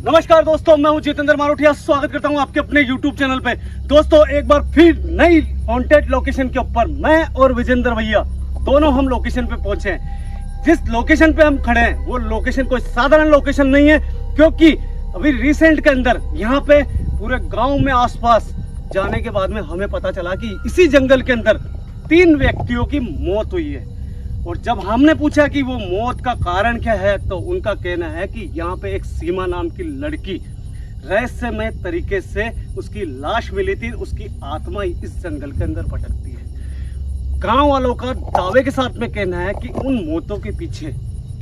नमस्कार दोस्तों, मैं हूं जितेंद्र मारोठिया। स्वागत करता हूं आपके अपने YouTube चैनल पे। दोस्तों, एक बार फिर नई हॉन्टेड लोकेशन के ऊपर मैं और विजेंद्र भैया दोनों हम लोकेशन पे पहुंचे हैं। जिस लोकेशन पे हम खड़े हैं वो लोकेशन कोई साधारण लोकेशन नहीं है, क्योंकि अभी रिसेंट के अंदर यहाँ पे पूरे गांव में आसपास जाने के बाद में हमें पता चला कि इसी जंगल के अंदर 3 व्यक्तियों की मौत हुई है। और जब हमने पूछा कि वो मौत का कारण क्या है, तो उनका कहना है कि यहाँ पे एक सीमा नाम की लड़की रहस्यमय तरीके से उसकी लाश मिली थी। उसकी आत्मा इस जंगल के अंदर भटकती है। गांव वालों का दावे के साथ में कहना है कि उन मौतों के पीछे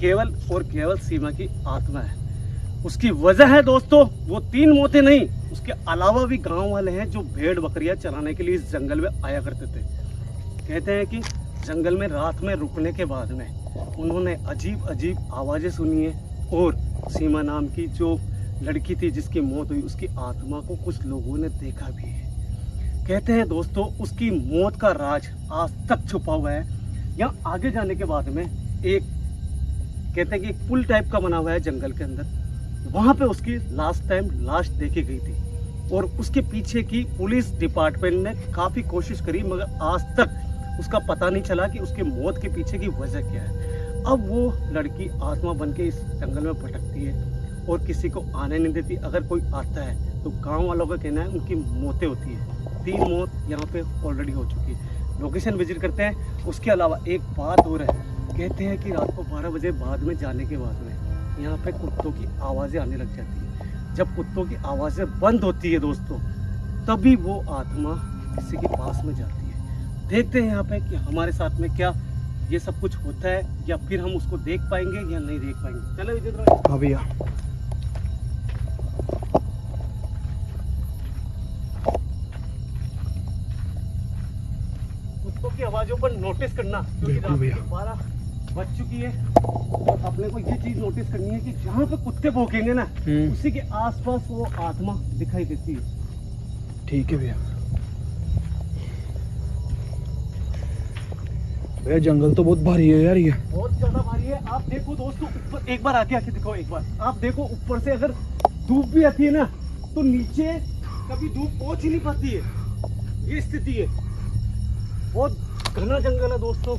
केवल और केवल सीमा की आत्मा है। उसकी वजह है दोस्तों, वो 3 मौतें नहीं, उसके अलावा भी गाँव वाले हैं जो भेड़ बकरियां चराने के लिए इस जंगल में आया करते थे। कहते हैं कि जंगल में रात में रुकने के बाद में उन्होंने अजीब अजीब आवाज़ें सुनी है, और सीमा नाम की जो लड़की थी जिसकी मौत हुई, उसकी आत्मा को कुछ लोगों ने देखा भी है। कहते हैं दोस्तों, उसकी मौत का राज आज तक छुपा हुआ है। यहाँ आगे जाने के बाद में एक कहते हैं कि एक पुल टाइप का बना हुआ है जंगल के अंदर, वहाँ पे उसकी लास्ट टाइम लाश देखी गई थी। और उसके पीछे की पुलिस डिपार्टमेंट ने काफ़ी कोशिश करी, मगर आज तक उसका पता नहीं चला कि उसके मौत के पीछे की वजह क्या है। अब वो लड़की आत्मा बन के इस जंगल में भटकती है और किसी को आने नहीं देती। अगर कोई आता है तो गांव वालों का कहना है उनकी मौतें होती है। 3 मौत यहाँ पे ऑलरेडी हो चुकी है। लोकेशन विजिट करते हैं। उसके अलावा एक बात और है, कहते हैं कि रात को 12 बजे बाद में जाने के बाद में यहाँ पे कुत्तों की आवाज़ें आने लग जाती है। जब कुत्तों की आवाज़ें बंद होती है दोस्तों, तभी वो आत्मा किसी के पास में जाती है। देखते हैं यहाँ पे कि हमारे साथ में क्या ये सब कुछ होता है, या फिर हम उसको देख पाएंगे या नहीं देख पाएंगे। चलो विजेंद्र। हाँ भैया। कुत्तों की आवाजों पर नोटिस करना, क्योंकि रात के 12 बज चुकी है और अपने को ये चीज नोटिस करनी है कि जहाँ पे कुत्ते भौंकेंगे ना, उसी के आसपास वो आत्मा दिखाई देती है। ठीक है भैया। भैया जंगल तो बहुत भारी है यार, ये बहुत ज्यादा भारी है। आप देखो दोस्तों, ऊपर एक बार आके दिखाओ। एक बार आप देखो, ऊपर से अगर धूप भी आती है ना, तो नीचे कभी धूप पहुंच ही नहीं पाती है। ये स्थिति है। बहुत घना जंगल है दोस्तों।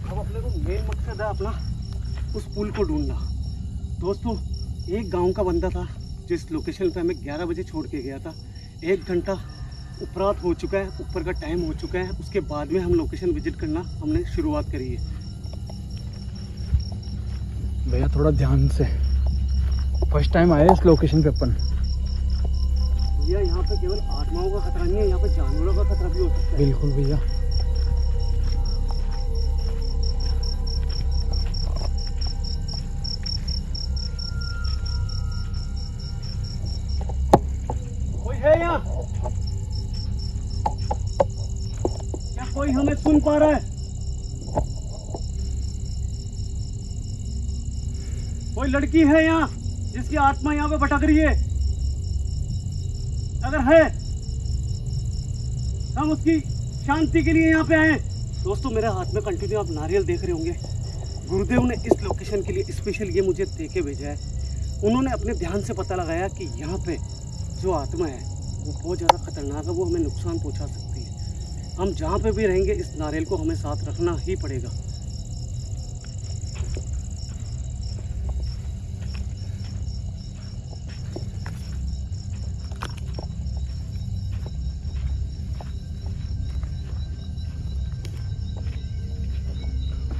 अब अपने को मेन मकसद है अपना उस पुल को ढूंढना। दोस्तों, एक गांव का बंदा था जिस लोकेशन पे हमें 11 बजे छोड़ के गया था। 1 घंटा उपरात हो चुका है, ऊपर का टाइम हो चुका है। उसके बाद में हम लोकेशन विजिट करना हमने शुरुआत करी है। भैया थोड़ा ध्यान से, फर्स्ट टाइम आए इस लोकेशन पे अपन। भैया यहाँ पे केवल आत्माओं का खतरा नहीं है, यहाँ पे जानवरों का खतरा भी हो सकता है। बिल्कुल भैया। है यहाँ? क्या कोई हमें सुन पा रहा है? कोई लड़की है यहाँ जिसकी आत्मा यहाँ पे भटक रही है? अगर है, हम उसकी शांति के लिए यहाँ पे आए। दोस्तों, मेरे हाथ में कंटिन्यू आप नारियल देख रहे होंगे। गुरुदेव ने इस लोकेशन के लिए स्पेशल ये मुझे देके भेजा है। उन्होंने अपने ध्यान से पता लगाया कि यहाँ पे जो आत्मा है वो बहुत ज़्यादा खतरनाक है, वो हमें नुकसान पहुंचा सकती है। हम जहाँ पे भी रहेंगे इस नारियल को हमें साथ रखना ही पड़ेगा।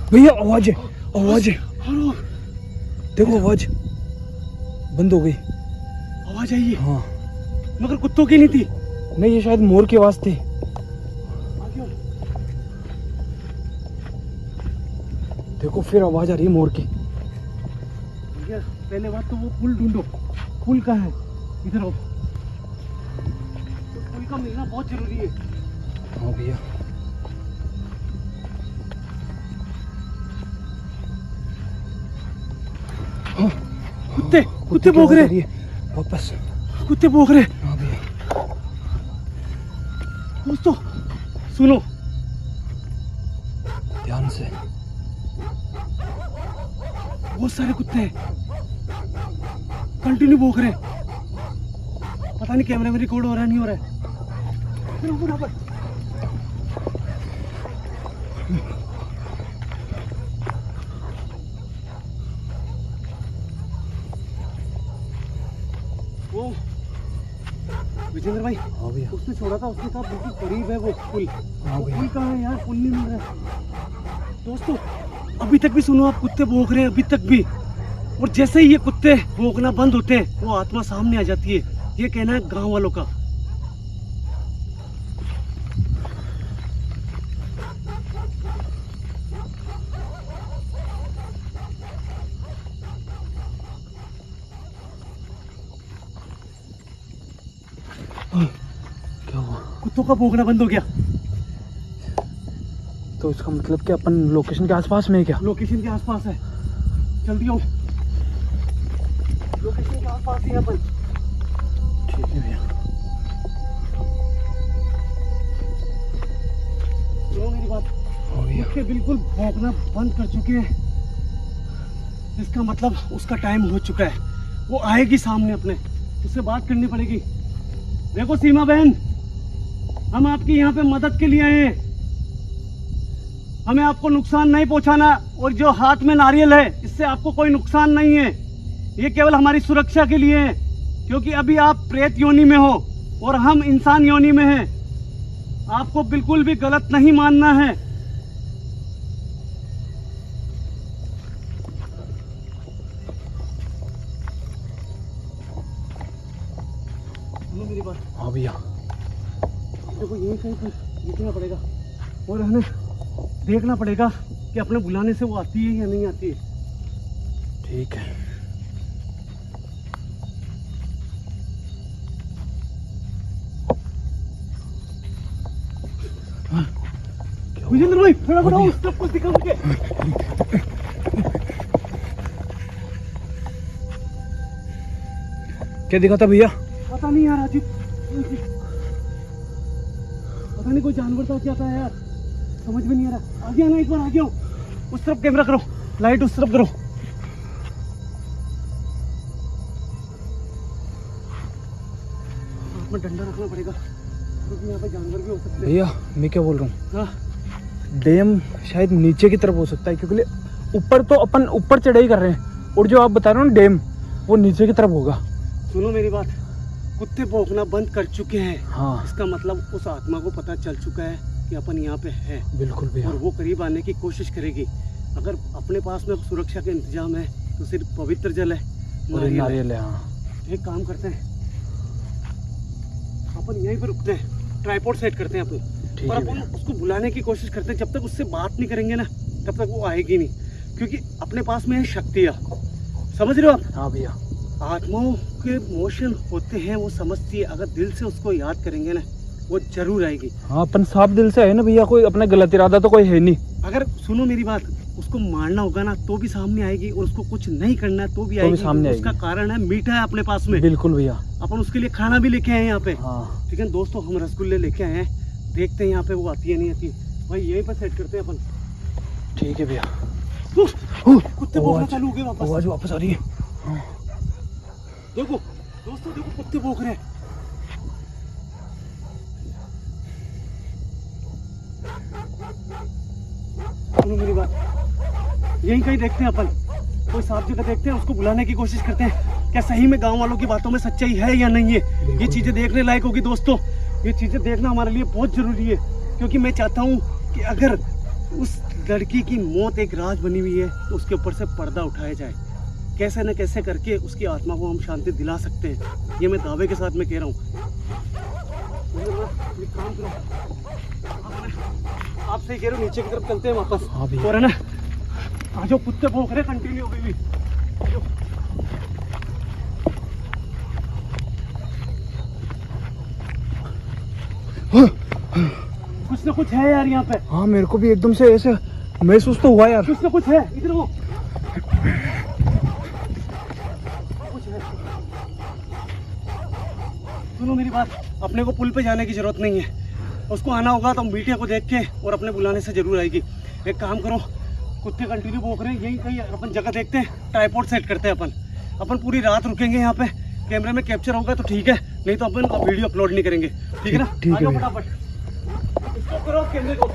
भैया आवाज है, आवाज है। देखो आवाज बंद हो गई। आवाज आई है? हाँ, मगर कुत्तों की नहीं थी। नहीं, ये शायद मोर की आवाज थी। देखो फिर आवाज आ रही है मोर की। भैया पहले बात तो वो पुल ढूंढो। पुल कहाँ है? इधर आओ। तो पुल का मिलना बहुत जरूरी है। हाँ भैया। हाँ, कुत्ते कुत्ते भौंक रहे। वापस कुत्ते भौंक रहे। हाँ भैया। दोस्तों सुनो, ध्यान से। बहुत सारे कुत्ते हैं, कंटिन्यू भौंक रहे हैं। पता नहीं कैमरे में रिकॉर्ड हो रहा है नहीं हो रहा है। वो विजेंद्र भाई, हाँ भैया। उसने छोड़ा था, उसके साथ बिल्कुल करीब है वो पुल। हाँ भैया। पुल कहाँ है यार? पुल नहीं मिल रहा है दोस्तों। अभी तक भी सुनो आप, कुत्ते भौंक रहे हैं अभी तक भी। और जैसे ही ये कुत्ते भौंकना बंद होते हैं वो आत्मा सामने आ जाती है, ये कहना है गांव वालों का। क्या हुआ? कुत्तों का भौंकना बंद हो गया। तो इसका मतलब कि अपन लोकेशन के आसपास में है क्या? लोकेशन के आसपास है, जल्दी आओ। लोकेशन के आसपास ही है अपन। ठीक है भैया। सुनो मेरी बात, हाँ भैया। कुत्ते बिल्कुल भौंकना बंद कर चुके हैं। इसका मतलब उसका टाइम हो चुका है। वो आएगी सामने अपने, उससे बात करनी पड़ेगी। देखो सीमा बहन, हम आपकी यहाँ पे मदद के लिए आए हैं। हमें आपको नुकसान नहीं पहुंचाना, और जो हाथ में नारियल है इससे आपको कोई नुकसान नहीं है। ये केवल हमारी सुरक्षा के लिए है, क्योंकि अभी आप प्रेत योनि में हो और हम इंसान योनि में हैं। आपको बिल्कुल भी गलत नहीं मानना है। सुनो मेरी बात। हाँ भैया। देखो यही कहीं पर देखना पड़ेगा, और हमें देखना पड़ेगा कि अपने बुलाने से वो आती है या नहीं आती है। ठीक है। विजेंद्र भाई फटाफट आओ, सब कुछ दिखा मुझे। क्या दिखा था भैया? पता नहीं यार अजीब, पता नहीं कोई जानवर था क्या था यार, समझ में नहीं आ रहा। आगे आना, एक बार आगे आओ। उस तरफ कैमरा करो, लाइट उस तरफ करो। हाथ में डंडा रखना पड़ेगा, क्योंकि यहाँ पे जानवर भी हो सकते हैं। भैया मैं क्या बोल रहा हूँ, हाँ डैम शायद नीचे की तरफ हो सकता है, क्योंकि ऊपर तो अपन ऊपर चढ़ाई कर रहे हैं, और जो आप बता रहे हो ना डैम, वो नीचे की तरफ होगा। सुनो मेरी बात, कुत्ते भौंकना बंद कर चुके हैं। हाँ इसका मतलब उस आत्मा को पता चल चुका है कि अपन यहाँ पे है, बिल्कुल भैया। और वो करीब आने की कोशिश करेगी। अगर अपने पास में सुरक्षा का इंतजाम है तो सिर्फ पवित्र जल है, और नारियल है। हाँ एक काम करते हैं, अपन यहीं पे रुकते हैं, ट्राइपॉड सेट करते हैं अपन, ठीक और है अपन भैया। उसको बुलाने की कोशिश करते हैं। जब तक उससे बात नहीं करेंगे ना, तब तक वो आएगी नहीं, क्योंकि अपने पास में है शक्तियाँ। समझ रहे हो आप? हाँ भैया। आत्माओं के मोशन होते हैं, वो समझती है। अगर दिल से उसको याद करेंगे ना, वो जरूर आएगी। हाँ अपन साफ दिल से है ना भैया, कोई अपना गलत इरादा तो कोई है नहीं। अगर सुनो मेरी बात, उसको मारना होगा ना तो भी सामने आएगी, और उसको कुछ नहीं करना है तो भी आएगी। सामने उसका आएगी। कारण है मीठा है अपने पास में। बिल्कुल भैया। अपन उसके लिए खाना भी लेके आए हैं यहाँ पे। हाँ ठीक है दोस्तों, हम रसगुल्ले लेके आए हैं, देखते हैं यहाँ पे वो आती है नहीं आती। भाई यहीं पर सेट करते हैं अपन। ठीक है भैया। कुत्ते भौंकना चालू हो गए वापस। आवाज वापस आ रही है। हाँ। देखो दोस्तों, देखो कुत्ते भौंक रहे हैं। सुनो मेरी बात, यहीं कहीं देखते हैं अपन, कोई साफ जगह देखते हैं, उसको बुलाने की कोशिश करते हैं। क्या सही में गांव वालों की बातों में सच्चाई है या नहीं है? ये चीजें देखने लायक होगी दोस्तों। ये चीजें देखना हमारे लिए बहुत जरूरी है, क्योंकि मैं चाहता हूँ कि अगर उस लड़की की मौत एक राज बनी हुई है तो उसके ऊपर से पर्दा उठाया जाए। कैसे न कैसे करके उसकी आत्मा को हम शांति दिला सकते हैं, ये मैं दावे के साथ में कह रहा हूँ। एक काम करो, आप सही कह रहे हो, नीचे की तरफ चलते हैं वापस। हाँ भैया। और है ना, आज जो कुत्ते भौंक रहे कंटिन्यू हो गई। कुछ ना कुछ है यार यहाँ पे। हाँ मेरे को भी एकदम से ऐसे महसूस तो हुआ यार। कुछ ना कुछ है, इधर हो। कुछ है। सुनो मेरी बात, अपने को पुल पे जाने की जरूरत नहीं है। उसको आना होगा तो मीडिया को देख के और अपने बुलाने से जरूर आएगी। एक काम करो, कुत्ते कंटिन्यू भौंक रहे हैं। यही कहीं अपन जगह देखते हैं, ट्राइपॉड सेट करते हैं अपन पूरी रात रुकेंगे यहाँ पे। कैमरे में कैप्चर होगा तो ठीक है, नहीं तो अपन वीडियो अपलोड नहीं करेंगे, ठीक है ना? ठीक है फटाफट इसको करो कैमरे को।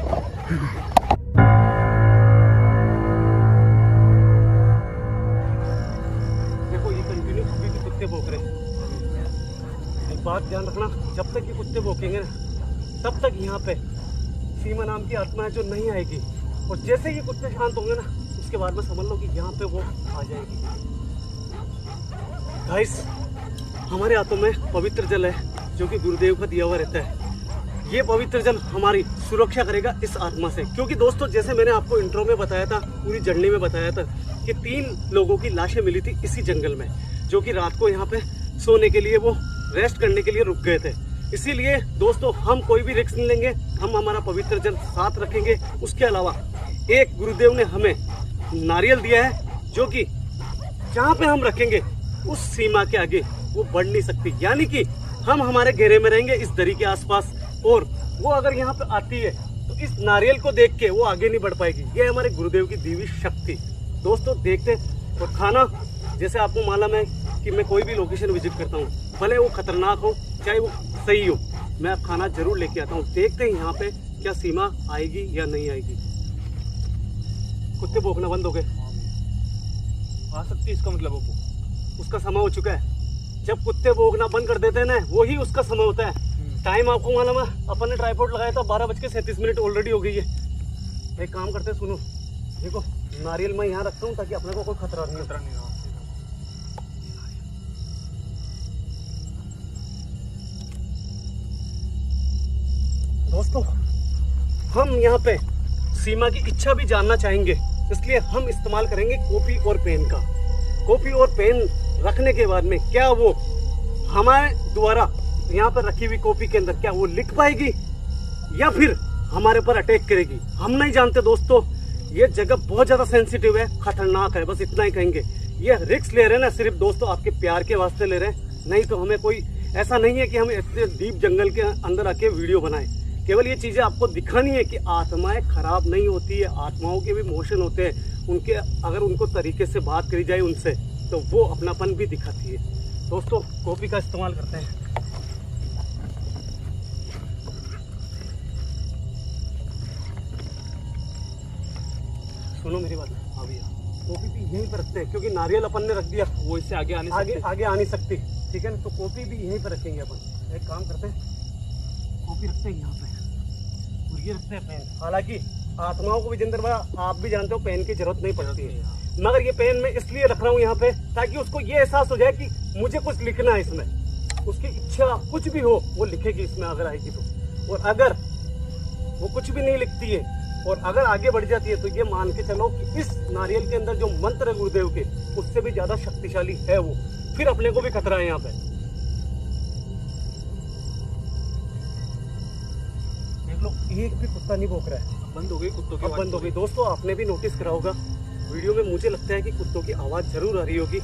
देखो ये कंटिन्यू अभी भी कुत्ते भौंक रहे हैं। एक बात ध्यान रखना, जब तक ये कुत्ते भौंकेंगे ना तब तक यहाँ पे सीमा नाम की आत्मा है जो नहीं आएगी। और जैसे ये कुत्ते शांत होंगे ना उसके बाद में समझ लो कि यहाँ पे वो आ जाएगी। गाइस, हमारे हाथों में पवित्र जल है जो कि गुरुदेव का दिया हुआ रहता है। ये पवित्र जल हमारी सुरक्षा करेगा इस आत्मा से। क्योंकि दोस्तों जैसे मैंने आपको इंट्रो में बताया था, पूरी जर्नी में बताया था कि 3 लोगों की लाशें मिली थी इसी जंगल में, जो कि रात को यहाँ पे सोने के लिए, वो रेस्ट करने के लिए रुक गए थे। इसीलिए दोस्तों हम कोई भी रिस्क नहीं लेंगे, हम हमारा पवित्र जल साथ रखेंगे। उसके अलावा एक गुरुदेव ने हमें नारियल दिया है जो कि जहाँ पे हम रखेंगे उस सीमा के आगे वो बढ़ नहीं सकती। यानी कि हम हमारे घेरे में रहेंगे इस दरी के आसपास, और वो अगर यहाँ पे आती है तो इस नारियल को देख के वो आगे नहीं बढ़ पाएगी। ये हमारे गुरुदेव की दी हुई शक्ति। दोस्तों देखते, और खाना जैसे आपको मालूम है कि मैं कोई भी लोकेशन विजिट करता हूँ, भले वो खतरनाक हो चाहे वो सही हो, मैं अब खाना जरूर लेके आता हूँ। देखते हैं यहाँ पे क्या सीमा आएगी या नहीं आएगी। कुत्ते भौंकना बंद हो गए, आ सकती है, इसका मतलब वो उसका समय हो चुका है। जब कुत्ते भौंकना बंद कर देते हैं ना, वही उसका समय होता है। टाइम आपको मालूम है, अपन ने ट्राइपॉड लगाया था, 12:37 ऑलरेडी हो गई है। एक काम करते हैं, सुनो, देखो नारियल मैं यहाँ रखता हूँ ताकि अपने को कोई खतरा नहीं हो। दोस्तों हम यहाँ पे सीमा की इच्छा भी जानना चाहेंगे, इसलिए हम इस्तेमाल करेंगे कॉपी और पेन का। कॉपी और पेन रखने के बाद में क्या वो हमारे द्वारा यहाँ पर रखी हुई कॉपी के अंदर क्या वो लिख पाएगी या फिर हमारे पर अटैक करेगी, हम नहीं जानते। दोस्तों ये जगह बहुत ज्यादा सेंसिटिव है, खतरनाक है, बस इतना ही कहेंगे। ये रिस्क ले रहे हैं ना सिर्फ दोस्तों आपके प्यार के वास्ते ले रहे हैं, नहीं तो हमें कोई ऐसा नहीं है कि हम इतने डीप जंगल के अंदर आके वीडियो बनाएं। केवल ये चीजें आपको दिखानी है कि आत्माएं खराब नहीं होती है, आत्माओं के भी इमोशन होते हैं, उनके अगर उनको तरीके से बात करी जाए उनसे तो वो अपनापन भी दिखाती है। दोस्तों कॉपी का इस्तेमाल करते हैं। सुनो मेरी बात, हाँ भैया, कॉपी भी यहीं पर रखते हैं क्योंकि नारियल अपन ने रख दिया, वो इससे आगे आगे आ नहीं सकती, ठीक है ना? तो कॉपी भी यहीं पर रखेंगे अपन। एक काम करते हैं, कॉपी रखते हैं यहाँ पे और ये रखते हैं पेन। हालांकि आत्माओं को भी जिंदर भाई आप भी जानते हो पेन की जरूरत नहीं पड़ती है, मगर ये पेन मैं इसलिए रख रहा हूँ यहाँ पे ताकि उसको ये एहसास हो जाए कि मुझे कुछ लिखना है इसमें। उसकी इच्छा कुछ भी हो वो लिखेगी इसमें अगर आएगी तो। और अगर वो कुछ भी नहीं लिखती है और अगर आगे बढ़ जाती है तो ये मान के चलो कि इस नारियल के अंदर जो मंत्र है गुरुदेव के उससे भी ज्यादा शक्तिशाली है वो, फिर अपने को भी खतरा है यहाँ पे। देख लो एक भी कुत्ता नहीं भौंक रहा है, बंद हो गई कुत्तों की, बंद हो गई। दोस्तों आपने भी नोटिस करा होगा वीडियो में, मुझे लगता है कि कुत्तों की आवाज जरूर आ रही होगी।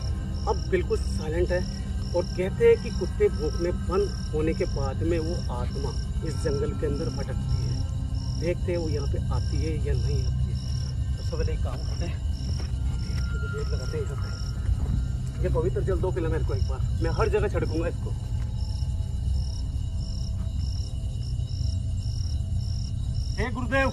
अब बिल्कुल साइलेंट है और कहते हैं कि कुत्ते भौंकने बंद होने के बाद में वो आत्मा इस जंगल के अंदर भटकती है। देखते हैं वो यहाँ पे आती है या नहीं आती है। सबसे पहले एक काम करते हैं, गेट लगाते हैं यहाँ पे। ये पवित्र जल दो पिला मेरे को एक बार, मैं हर जगह छिड़कूंगा इसको। हे गुरुदेव,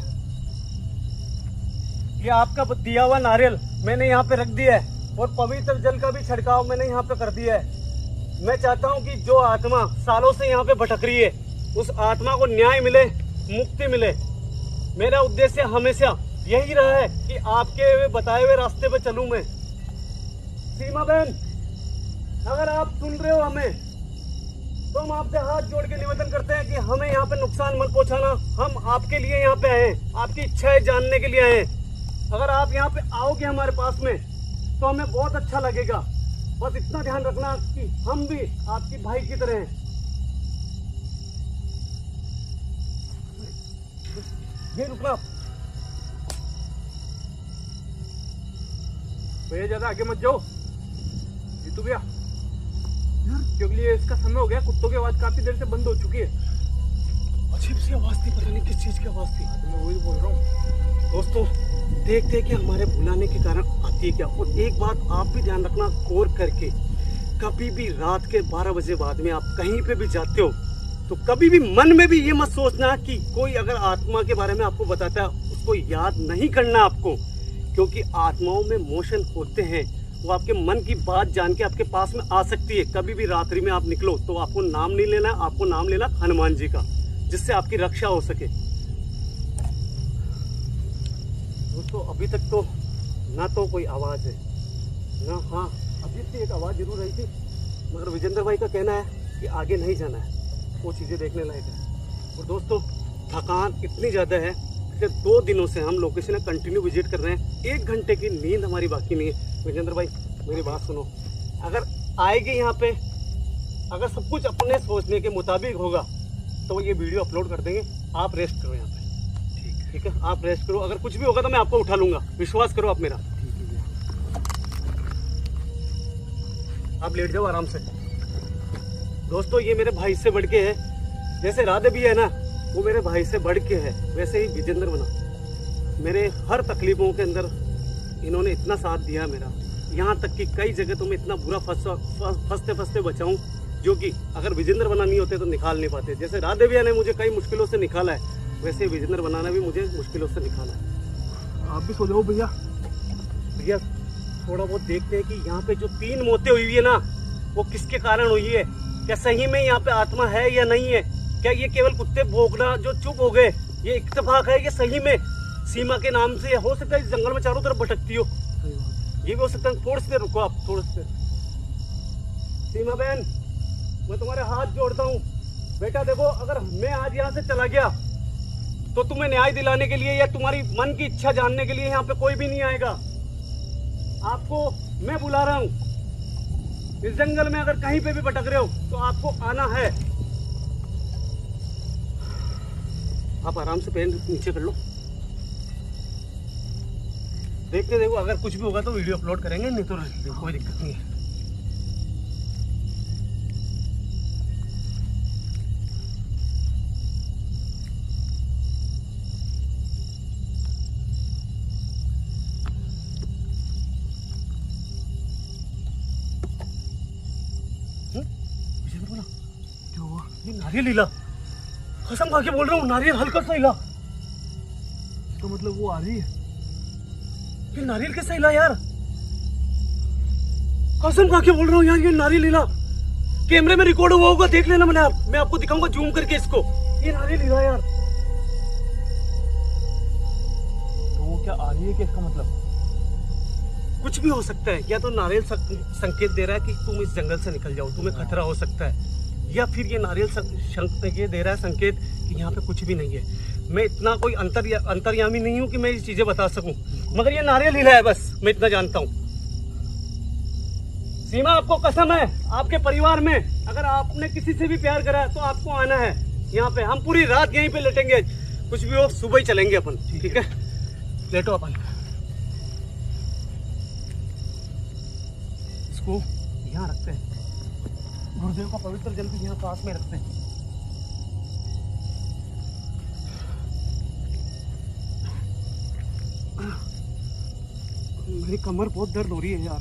ये आपका दिया हुआ नारियल मैंने यहाँ पे रख दिया है और पवित्र जल का भी छिड़काव मैंने यहाँ पे कर दिया है। मैं चाहता हूँ कि जो आत्मा सालों से यहाँ पे भटक रही है उस आत्मा को न्याय मिले, मुक्ति मिले। मेरा उद्देश्य हमेशा यही रहा है कि आपके बताए हुए रास्ते पे चलूं मैं। सीमा बहन, अगर आप सुन रहे हो हमें तो हम आपसे हाथ जोड़ के निवेदन करते हैं कि हमें यहाँ पे नुकसान मत पहुंचाना। हम आपके लिए यहाँ पे आए हैं, आपकी इच्छाएं जानने के लिए आए हैं। अगर आप यहाँ पे आओगे हमारे पास में तो हमें बहुत अच्छा लगेगा। बस इतना ध्यान रखना कि हम भी आपकी भाई की तरह हैं। ये रुकना भैया, ज्यादा आगे मत जाओ जीतू भैया, क्योंकि ये इसका समय हो गया। कुत्तों की आवाज काफी देर से बंद हो चुकी है। अजीब सी आवाज थी, पता नहीं किस चीज की आवाज थी। मैं वही बोल रहा हूँ। दोस्तों देखते हैं कि हमारे भुलाने के कारण आती है क्या। और एक बात आप भी ध्यान रखना गौर करके, कभी भी रात के 12 बजे बाद में आप कहीं पे भी जाते हो तो कभी भी मन में भी ये मत सोचना कि कोई अगर आत्मा के बारे में आपको बताता है उसको याद नहीं करना आपको, क्योंकि आत्माओं में मोशन होते हैं, वो आपके मन की बात जान के आपके पास में आ सकती है। कभी भी रात्रि में आप निकलो तो आपको नाम नहीं लेना, आपको नाम लेना हनुमान जी का, जिससे आपकी रक्षा हो सके। दोस्तों अभी तक तो ना तो कोई आवाज है ना, हाँ अभी से एक आवाज जरूर आई थी, मगर विजेंद्र भाई का कहना है कि आगे नहीं जाना है, वो चीजें देखने लायक है। और दोस्तों थकान इतनी ज्यादा है कि 2 दिनों से हम लोकेशन कंटिन्यू विजिट कर रहे हैं, 1 घंटे की नींद हमारी बाकी नहीं है। विजेंद्र भाई मेरी बात सुनो, अगर आएगी यहाँ पे, अगर सब कुछ अपने सोचने के मुताबिक होगा तो ये वीडियो अपलोड कर देंगे। आप रेस्ट करो यहाँ पे, ठीक है, आप रेस्ट करो। अगर कुछ भी होगा तो मैं आपको उठा लूंगा, विश्वास करो आप मेरा। आप लेट जाओ आराम से। दोस्तों ये मेरे भाई से बढ़ के है, जैसे राधे भी है ना, वो मेरे भाई से बढ़ के है, वैसे ही विजेंद्र बना। मेरे हर तकलीफों के अंदर इन्होंने इतना साथ दिया मेरा, यहाँ तक कि कई जगह तो मैं इतना बुरा फंसते फंसते बचाऊं, जो कि अगर विजेंद्र बना नहीं होते तो निकाल नहीं पाते। जैसे राधे भैया ने मुझे कई मुश्किलों से निकाला है, वैसे विजेंद्र बनाना भी मुझे मुश्किलों से निकाला है। आप भी सो जाओ भैया। भैया थोड़ा बहुत देखते हैं कि यहाँ पे जो 3 मौतें हुई है ना, वो किसके कारण हुई है। क्या सही में यहाँ पे आत्मा है या नहीं है? क्या ये केवल कुत्ते भौंकना जो चुप हो गए ये इत्तेफाक है, ये सही में सीमा के नाम से हो सकता है इस जंगल में चारों तरफ भटकती हो, ये भी हो सकता है। थोड़ी सी देर रुको आप, थोड़ी सी देर। सीमा बहन मैं तुम्हारे हाथ जोड़ता हूँ बेटा, देखो अगर मैं आज यहाँ से चला गया तो तुम्हें न्याय दिलाने के लिए या तुम्हारी मन की इच्छा जानने के लिए यहाँ पे कोई भी नहीं आएगा। आपको मैं बुला रहा हूँ, इस जंगल में अगर कहीं पे भी भटक रहे हो तो आपको आना है। आप आराम से पैर नीचे कर लो, देखते देखो अगर कुछ भी होगा तो वीडियो अपलोड करेंगे, नहीं तो कोई दिक्कत नहीं है। ये नारियल हिला, कसम खा के बोल रहा हूँ, नारियल हल्का सा हिला। तो मतलब वो आ रही है। ये नारियल कैसे हिला यार? कसम खा के बोल रहा हूँ यार, ये नारियल हिला। कैमरे में रिकॉर्ड हुआ होगा, देख लेना। मैं आपको दिखाऊंगा जूम करके इसको। ये नारियल हिला यार। तो वो क्या आ रही है, क्या इसका मतलब? कुछ भी हो सकता है, या तो नारियल संकेत दे रहा है कि तुम इस जंगल से निकल जाओ, तुम्हें खतरा हो सकता है, या फिर ये नारियल ये दे रहा है संकेत कि यहाँ पे कुछ भी नहीं है। मैं इतना कोई अंतर्यामी नहीं हूँ कि मैं ये चीजें बता सकूं, मगर ये नारियल हिला है, बस मैं इतना जानता हूँ। सीमा आपको कसम है, आपके परिवार में अगर आपने किसी से भी प्यार करा है तो आपको आना है यहाँ पे। हम पूरी रात यहीं पे लेटेंगे, कुछ भी हो सुबह ही चलेंगे अपन, ठीक है? लेटो अपन, इसको यहाँ रखते हैं, गुरुदेव का पवित्र जल भी यहाँ पास में रखते हैं। मेरी कमर बहुत दर्द हो रही है यार।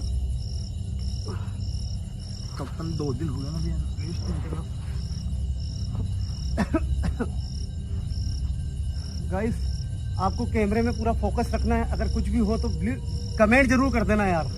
कब तक 2 दिन हो गया ना भैया, रेस्ट नहीं कर रहा। गाइस आपको कैमरे में पूरा फोकस रखना है, अगर कुछ भी हो तो कमेंट जरूर कर देना यार।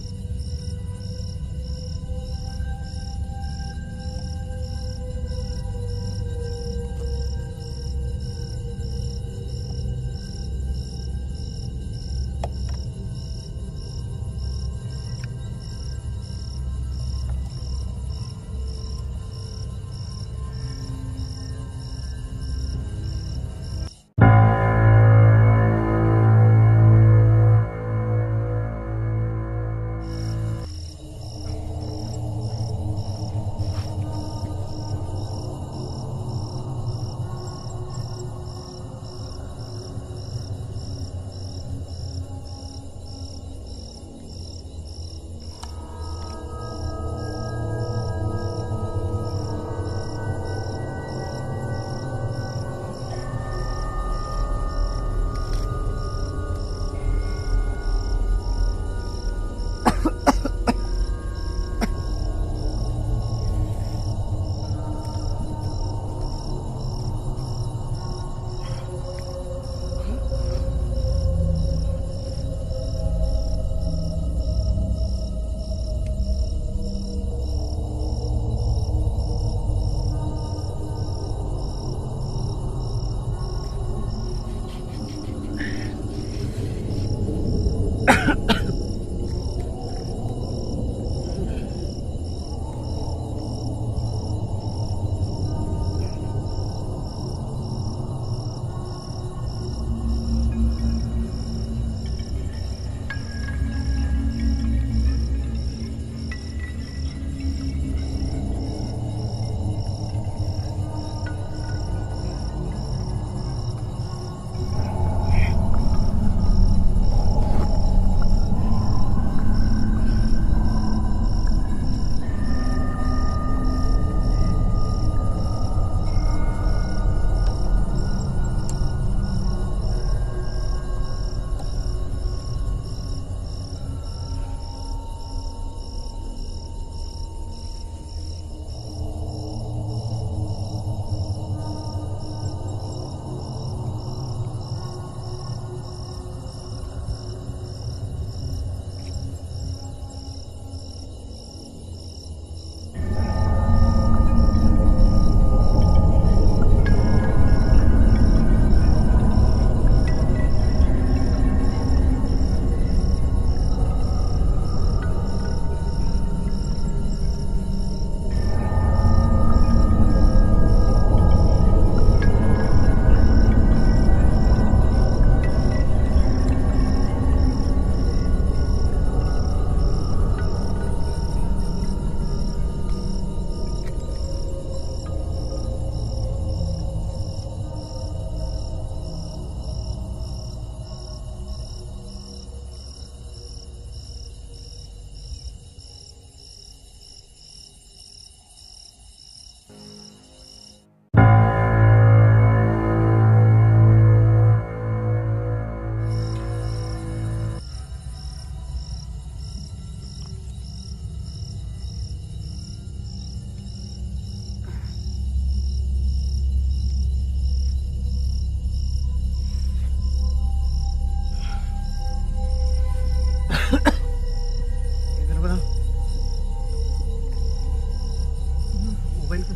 मोबाइल पे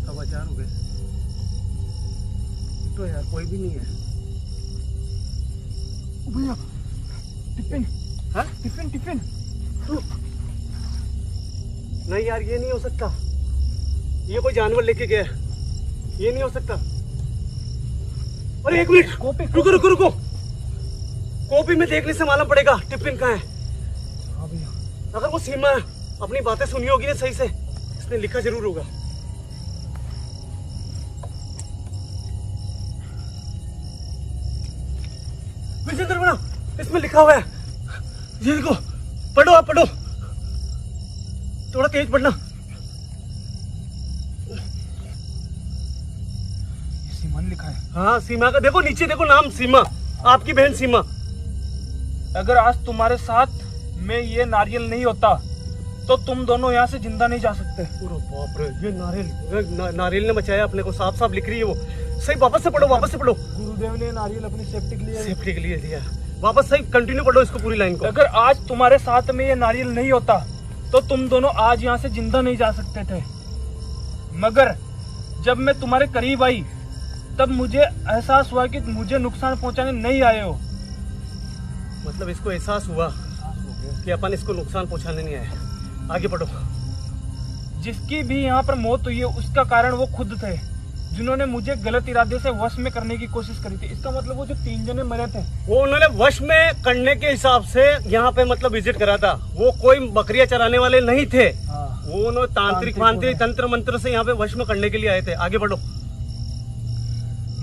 सवा 4 हो गए तो यार कोई भी नहीं है। भैया टिफिन, हाँ टिफिन टिफिन। नहीं यार ये नहीं हो सकता, ये कोई जानवर लेके गया है, ये नहीं हो सकता। अरे एक मिनट कॉपी, रुको रुको रुको, कॉपी में देखने से मालूम पड़ेगा टिफिन कहाँ है। हाँ भैया, अगर वो सीमा अपनी बातें सुनी होगी ना सही से, इसने लिखा जरूर होगा। विजेंद्र बना, इसमें लिखा हुआ है, ये देखो, पढ़ो आप पढ़ो, थोड़ा तेज पढ़ना। सीमन लिखा है। हाँ सीमा का देखो, नीचे देखो नाम सीमा, आपकी बहन सीमा। अगर आज तुम्हारे साथ में ये नारियल नहीं होता तो तुम दोनों यहाँ से जिंदा नहीं जा सकते। अरे बाप रे, ये नारियल ने बचाया अपने को, साफ साफ लिख रही है वो। सही वापस से पढ़ो, वापस से पढ़ो। गुरुदेव ने नारियल अपनी सेफ्टी के लिए, सेफ्टी के लिए दिया। वापस सही कंटिन्यू पढ़ो इसको, पूरी लाइन को। अगर आज तुम्हारे साथ में ये नारियल नहीं होता तो तुम दोनों आज यहाँ से जिंदा नहीं जा सकते थे। मगर जब मैं तुम्हारे करीब आई तब मुझे एहसास हुआ कि मुझे नुकसान पहुंचाने नहीं आए हो। मतलब इसको एहसास हुआ कि अपन इसको नुकसान पहुंचाने नहीं आए। आगे पढ़ो। जिसकी भी यहाँ पर मौत हुई है उसका कारण वो खुद थे, जिन्होंने मुझे गलत इरादे से वश में करने की कोशिश करी थी। इसका मतलब वो जो 3 जने मरे थे, वो उन्होंने वश में करने के हिसाब से यहाँ पे मतलब विजिट करा था। वो कोई बकरियां चराने वाले नहीं थे। वो उन्होंने तांत्रिक फांत्रिक तंत्र मंत्र से यहाँ पे वश में करने के लिए आए थे। आगे बढ़ो।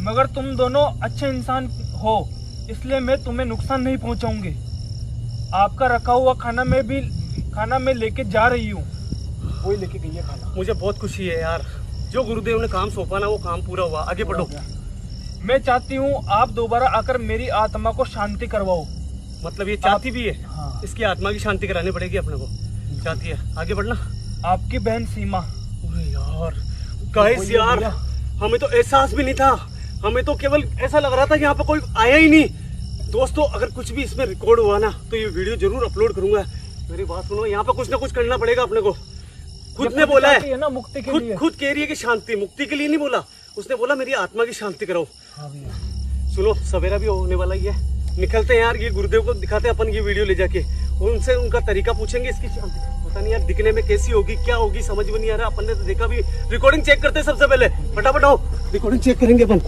मगर तुम दोनों अच्छे इंसान हो, इसलिए मैं तुम्हें नुकसान नहीं पहुंचाऊंगी। आपका रखा हुआ खाना मैं लेके जा रही हूँ, वही लेके गई है खाना। मुझे बहुत खुशी है यार, जो गुरुदेव ने काम सौंपा ना वो काम पूरा हुआ। आगे बढ़ो। मैं चाहती हूँ आप दोबारा आकर मेरी आत्मा को शांति करवाओ। मतलब ये चाहती भी है? हाँ। इसकी आत्मा की शांति करानी पड़ेगी अपने को, चाहती है। आगे बढ़ना। आपकी बहन सीमा। अरे यार गाइस यार, हमें तो एहसास भी नहीं था, हमें तो केवल ऐसा लग रहा था कि यहाँ पे कोई आया ही नहीं। दोस्तों अगर कुछ भी इसमें रिकॉर्ड हुआ ना तो ये वीडियो जरूर अपलोड करूंगा। मेरी बात सुनो, यहाँ पे कुछ ना कुछ करना पड़ेगा अपने को। खुद ने बोला है ना मुक्ति के लिए, खुद कह रही है कि शांति, मुक्ति के लिए नहीं बोला उसने, बोला मेरी आत्मा की शांति कराओ। हाँ भैया। सुनो सवेरा भी होने वाला ही है, निकलते हैं यार। ये गुरुदेव को दिखाते हैं अपन ये वीडियो ले जाके, उनसे उनका तरीका पूछेंगे इसकी शांति। पता नहीं यार दिखने में कैसी होगी, क्या होगी, समझ में नहीं आ रहा। अपन ने तो देखा भी। रिकॉर्डिंग चेक करते हैं सबसे पहले, फटाफट आओ रिकॉर्डिंग चेक करेंगे अपन।